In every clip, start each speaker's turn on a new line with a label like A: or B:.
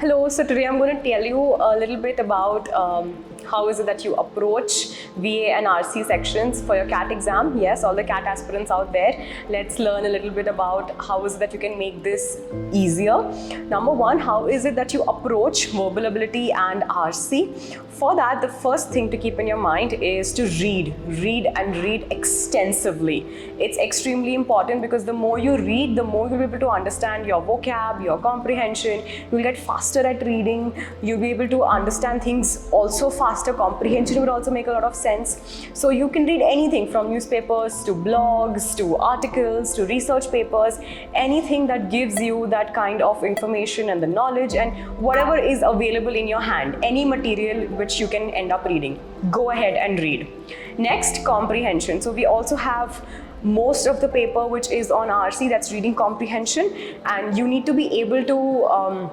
A: Hello, so today I'm going to tell you a little bit about how is it that you approach VA and RC sections for your CAT exam. Yes, all the CAT aspirants out there, let's learn a little bit about how is it that you can make this easier. Number one, how is it that you approach verbal ability and RC? For that, the first thing to keep in your mind is to read and read extensively. It's extremely important because the more you read, the more you'll be able to understand your vocab, your comprehension. You'll get faster at reading. You'll be able to understand things also faster. Comprehension would also make a lot of sense. So you can read anything from newspapers to blogs to articles to research papers, anything that gives you that kind of information and the knowledge and whatever is available in your hand, any material which you can end up reading. Go ahead and read. Next, comprehension. So we also have most of the paper which is on RC, that's reading comprehension, and you need to be able to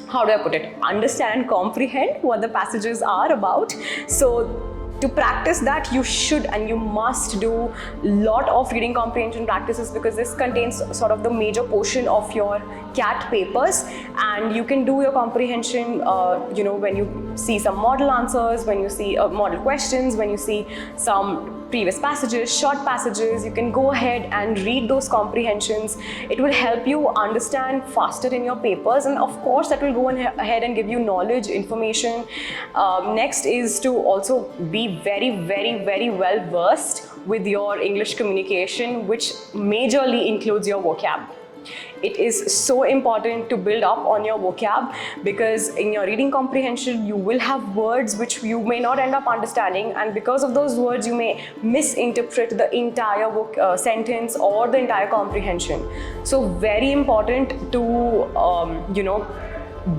A: how do I put it? Understand, comprehend what the passages are about. So to practice that, you should and you must do a lot of reading comprehension practices because this contains sort of the major portion of your CAT papers, and you can do your comprehension when you see some model answers, when you see model questions, when you see some previous passages, short passages. You can go ahead and read those comprehensions. It will help you understand faster in your papers, and of course that will go ahead and give you knowledge, information. Next is to also be very well versed with your English communication, which majorly includes your vocab. It is so important to build up on your vocab because in your reading comprehension you will have words which you may not end up understanding, and because of those words you may misinterpret the entire sentence or the entire comprehension. So very important to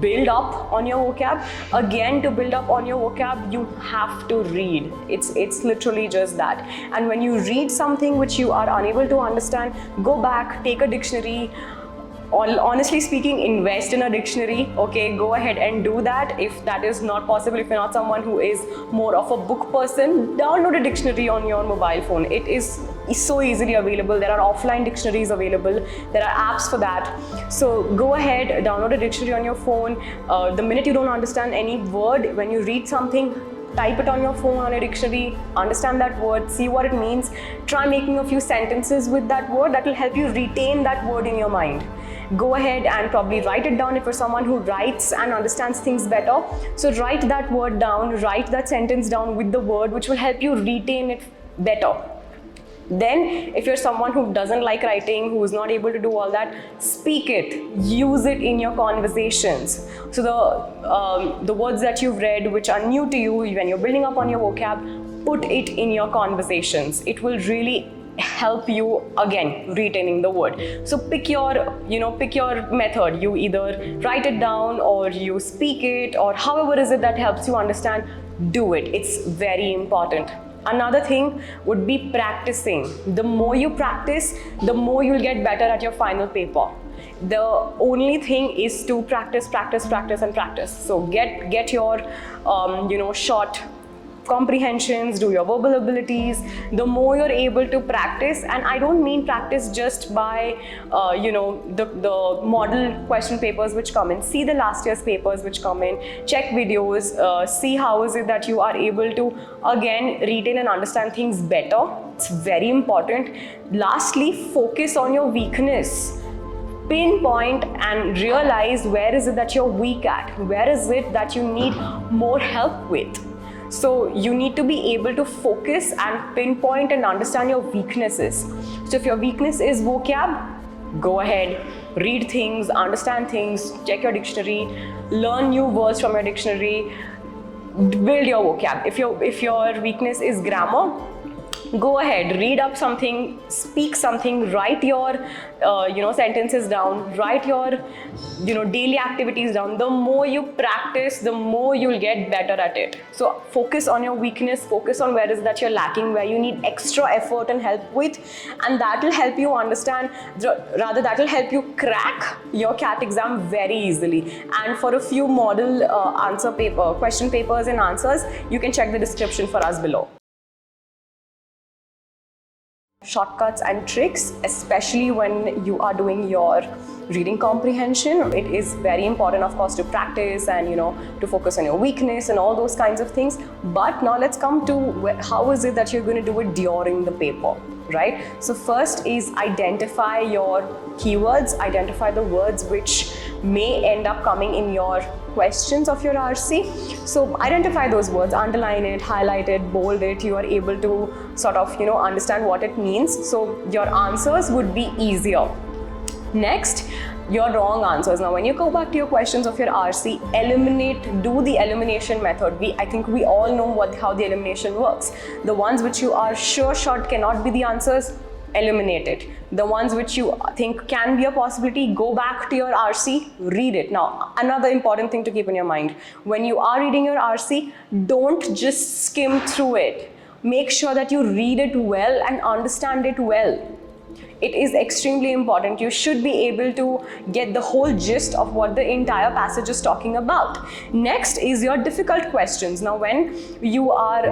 A: build up on your vocab. Again, to build up on your vocab, you have to read. It's literally just that. And when you read something which you are unable to understand, go back, take a dictionary. Honestly speaking, invest in a dictionary. Okay, go ahead and do that. If that is not possible, if you're not someone who is more of a book person, download a dictionary on your mobile phone. It is so easily available. There are offline dictionaries available. There are apps for that. So go ahead, download a dictionary on your phone. The minute you don't understand any word, when you read something, type it on your phone, on a dictionary, understand that word, see what it means, try making a few sentences with that word. That will help you retain that word in your mind. Go ahead and probably write it down if you're someone who writes and understands things better. So write that word down, write that sentence down with the word, which will help you retain it better. Then, if you're someone who doesn't like writing, who is not able to do all that, speak it, use it in your conversations. So the words that you've read, which are new to you, when you're building up on your vocab, put it in your conversations. It will really help you again retaining the word. So pick your method. You either write it down or you speak it, or however is it that helps you understand, do it. It's very important. Another thing would be practicing. The more you practice, the more you'll get better at your final paper. The only thing is to practice and practice. So get your short comprehensions, do your verbal abilities. The more you're able to practice, and I don't mean practice just by the model question papers which come in. See the last year's papers which come in, check videos, see how is it that you are able to again retain and understand things better. It's very important. Lastly, focus on your weakness. Pinpoint and realize where is it that you're weak at, where is it that you need more help with. So you need to be able to focus and pinpoint and understand your weaknesses. So if your weakness is vocab, go ahead, read things, understand things, check your dictionary, learn new words from your dictionary, build your vocab. If your weakness is grammar, go ahead, read up something, speak something, write your sentences down, write your daily activities down. The more you practice, the more you'll get better at it. So focus on your weakness, focus on where is that you're lacking, where you need extra effort and help with, and that will help you understand, rather that will help you crack your CAT exam very easily. And for a few model question papers and answers, you can check the description for us below. shortcuts and tricks, especially when you are doing your reading comprehension. It is very important, of course, to practice and to focus on your weakness and all those kinds of things. But now let's come to how is it that you're going to do it during the paper, right? So first is identify your keywords, identify the words which may end up coming in your questions of your RC. So identify those words, underline it, highlight it, bold it. You are able to sort of understand what it means, so your answers would be easier. Next, your wrong answers. Now when you go back to your questions of your RC, eliminate, do the elimination method. I think we all know how the elimination works. The ones which you are sure shot cannot be the answers, eliminate it. The ones which you think can be a possibility, go back to your RC, read it. Now, another important thing to keep in your mind, when you are reading your RC, don't just skim through it. Make sure that you read it well and understand it well. It is extremely important. You should be able to get the whole gist of what the entire passage is talking about. Next is your difficult questions. Now, when you are,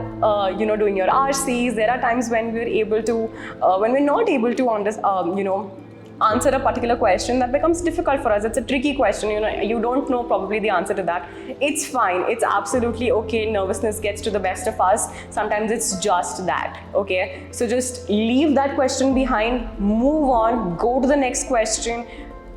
A: doing your RCs, there are times when we're not able to answer a particular question that becomes difficult for us. It's a tricky question. You don't know probably the answer to that. It's fine. It's absolutely okay. Nervousness gets to the best of us. Sometimes it's just that. Okay. So just leave that question behind, move on, go to the next question,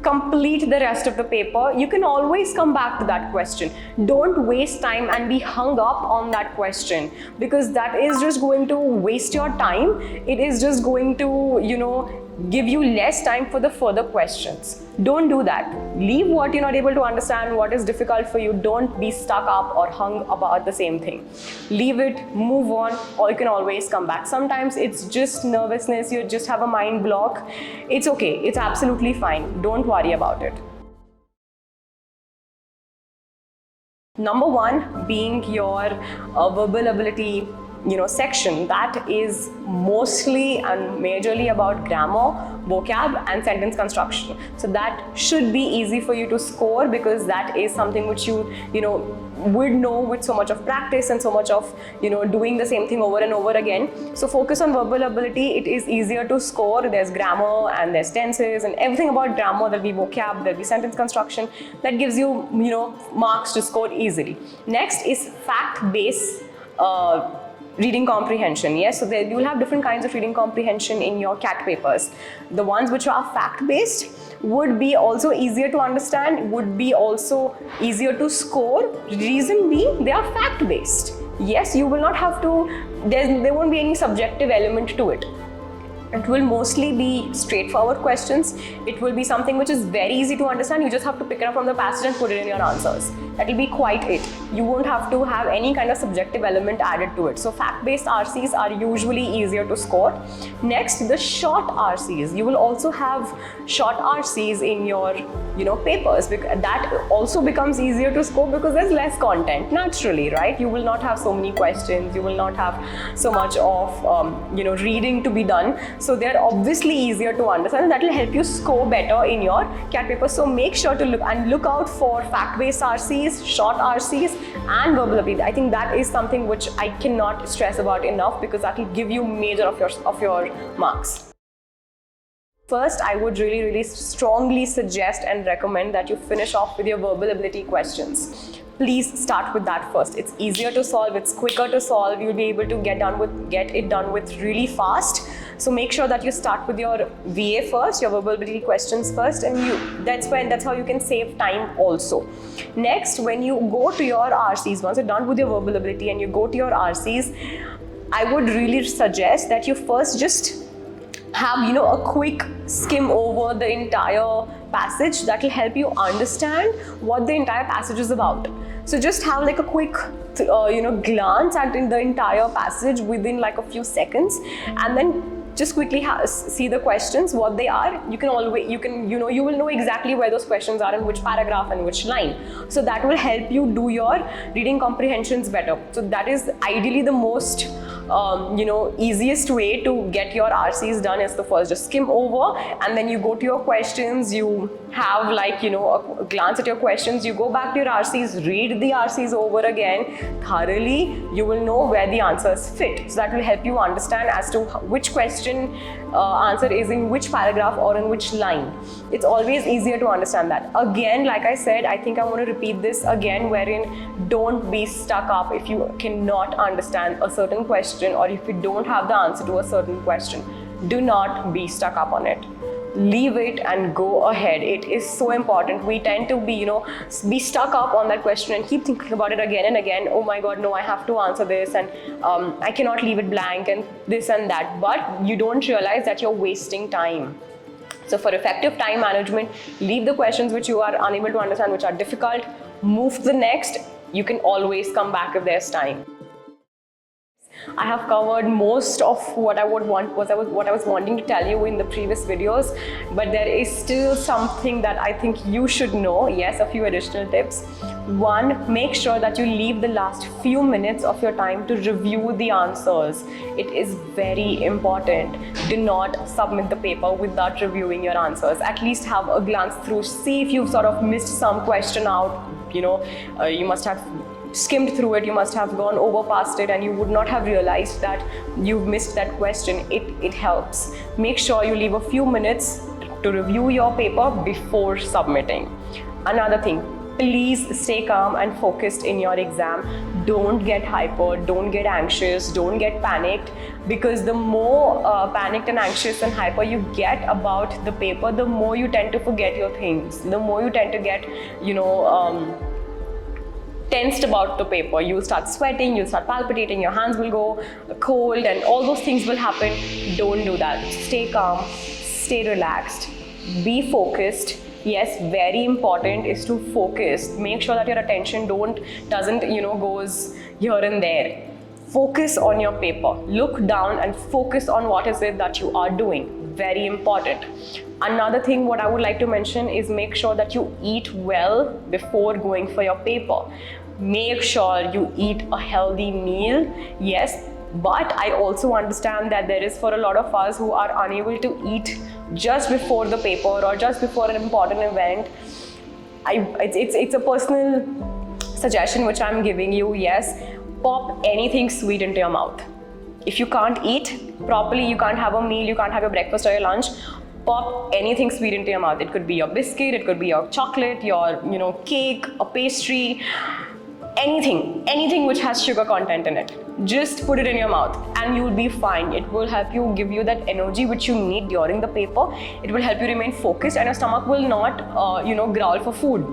A: complete the rest of the paper. You can always come back to that question. Don't waste time and be hung up on that question, because that is just going to waste your time. It is just going to, give you less time for the further questions. Don't do that. Leave what you're not able to understand, what is difficult for you. Don't be stuck up or hung about the same thing. Leave it, move on, or you can always come back. Sometimes it's just nervousness, you just have a mind block. It's okay, it's absolutely fine. Don't worry about it. Number one being your verbal ability section. That is mostly and majorly about grammar, vocab and sentence construction. So that should be easy for you to score, because that is something which you would know with so much of practice and so much of doing the same thing over and over again. So focus on verbal ability. It is easier to score. There's grammar and there's tenses and everything about grammar. There'll be vocab, there'll be sentence construction. That gives you marks to score easily. Next is fact-based reading comprehension. Yes, so you will have different kinds of reading comprehension in your CAT papers. The ones which are fact-based would be also easier to understand, would be also easier to score. Reason being, they are fact-based. Yes, you will not have to, there won't be any subjective element to it. It will mostly be straightforward questions. It will be something which is very easy to understand. You just have to pick it up from the passage and put it in your answers. That will be quite it. You won't have to have any kind of subjective element added to it. So fact-based RCs are usually easier to score. Next, the short RCs. You will also have short RCs in your papers. That also becomes easier to score because there's less content, naturally, right? You will not have so many questions. You will not have so much of reading to be done. So they're obviously easier to understand, and that will help you score better in your CAT paper. So make sure to look out for fact-based RCs, short RCs and verbal ability. I think that is something which I cannot stress about enough, because that will give you major of your marks. First, I would really, really strongly suggest and recommend that you finish off with your verbal ability questions. Please start with that first. It's easier to solve, it's quicker to solve, you'll be able to get it done with really fast. So make sure that you start with your VA first, your verbal ability questions first, and that's how you can save time also. Next, when you go to your RCs, once you're done with your verbal ability and you go to your RCs, I would really suggest that you first just have a quick skim over the entire passage. That will help you understand what the entire passage is about. So just have like a quick glance at the entire passage within like a few seconds, and then just quickly see the questions, what they are. You will know exactly where those questions are, in which paragraph and which line. So that will help you do your reading comprehensions better. So that is ideally the most easiest way to get your RCs done, is the first just skim over, and then you go to your questions, you have like, you know, a glance at your questions, you go back to your RCs, read the RCs over again thoroughly, you will know where the answers fit. So that will help you understand as to which question answer is in which paragraph or in which line. It's always easier to understand that. Again, like I said, I think I want to repeat this again, wherein don't be stuck up if you cannot understand a certain question or if you don't have the answer to a certain question. Do not be stuck up on it. Leave it and go ahead. It is so important. We tend to be, you know, be stuck up on that question and keep thinking about it again and again. Oh my God, no, I have to answer this, and I cannot leave it blank, and this and that. But you don't realize that you're wasting time. So for effective time management, leave the questions which you are unable to understand, which are difficult. Move to the next. You can always come back if there's time. I have covered most of what I was wanting to tell you in the previous videos, but there is still something that I think you should know. Yes, a few additional tips. One, make sure that you leave the last few minutes of your time to review the answers. It is very important. Do not submit the paper without reviewing your answers. At least have a glance through, see if you've sort of missed some question out. You know, you must have skimmed through it, you must have gone over past it, and you would not have realized that you've missed that question. It helps. Make sure you leave a few minutes to review your paper before submitting. Another thing, please stay calm and focused in your exam. Don't get hyper, don't get anxious, don't get panicked, because the more panicked and anxious and hyper you get about the paper, the more you tend to forget your things, the more you tend to get, you know, tensed about the paper. You'll start sweating, you'll start palpitating, your hands will go cold, and all those things will happen. Don't do that. Stay calm, stay relaxed, be focused. Yes, very important is to focus. Make sure that your attention doesn't, you know, goes here and there. Focus on your paper. Look down and focus on what is it that you are doing. Very important. Another thing what I would like to mention is make sure that you eat well before going for your paper. Make sure you eat a healthy meal. Yes, but I also understand that there is, for a lot of us who are unable to eat just before the paper or just before an important event, it's a personal suggestion which I'm giving you. Yes, pop anything sweet into your mouth. If you can't eat properly, you can't have a meal, you can't have your breakfast or your lunch, pop anything sweet into your mouth. It could be your biscuit, it could be your chocolate, your, you know, cake, a pastry, anything which has sugar content in it. Just put it in your mouth and you'll be fine. It will help you, give you that energy which you need during the paper. It will help you remain focused, and your stomach will not, you know, growl for food.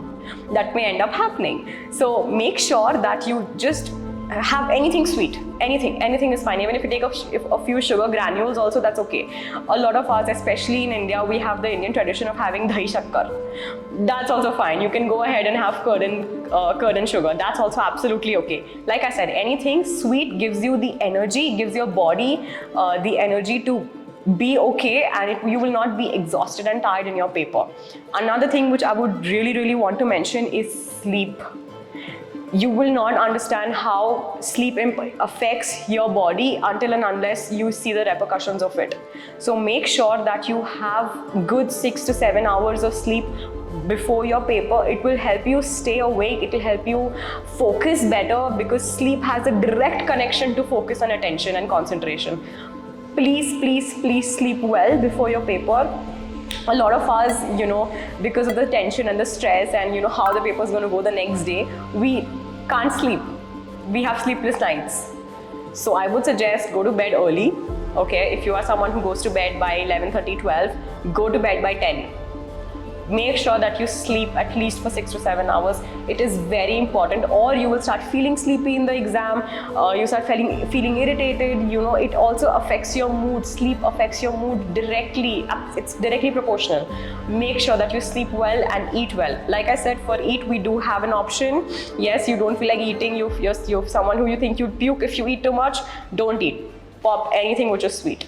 A: That may end up happening. So make sure that you just have anything sweet. Anything is fine. Even if you take a few sugar granules also, that's okay. A lot of us, especially in India, we have the Indian tradition of having dahi shakkar. That's also fine. You can go ahead and have curd and sugar. That's also absolutely okay. Like I said, anything sweet gives you the energy, gives your body the energy to be okay, and you will not be exhausted and tired in your paper. Another thing which I would really want to mention is sleep. You will not understand how sleep affects your body until and unless you see the repercussions of it. So make sure that you have good 6 to 7 hours of sleep before your paper. It will help you stay awake, it will help you focus better, because sleep has a direct connection to focus and attention and concentration. Please sleep well before your paper. A lot of us, you know, because of the tension and the stress and, you know, how the paper is going to go the next day, we can't sleep. We have sleepless nights. So I would suggest go to bed early. Okay, if you are someone who goes to bed by 11:30, 12, go to bed by 10. Make sure that you sleep at least for 6 to 7 hours. It is very important, or you will start feeling sleepy in the exam. You start feeling irritated. You know, it also affects your mood. Sleep affects your mood directly. It's directly proportional. Make sure that you sleep well and eat well. Like I said, for eat, we do have an option. Yes, you don't feel like eating. You're someone who you think you'd puke if you eat too much. Don't eat. Pop anything which is sweet.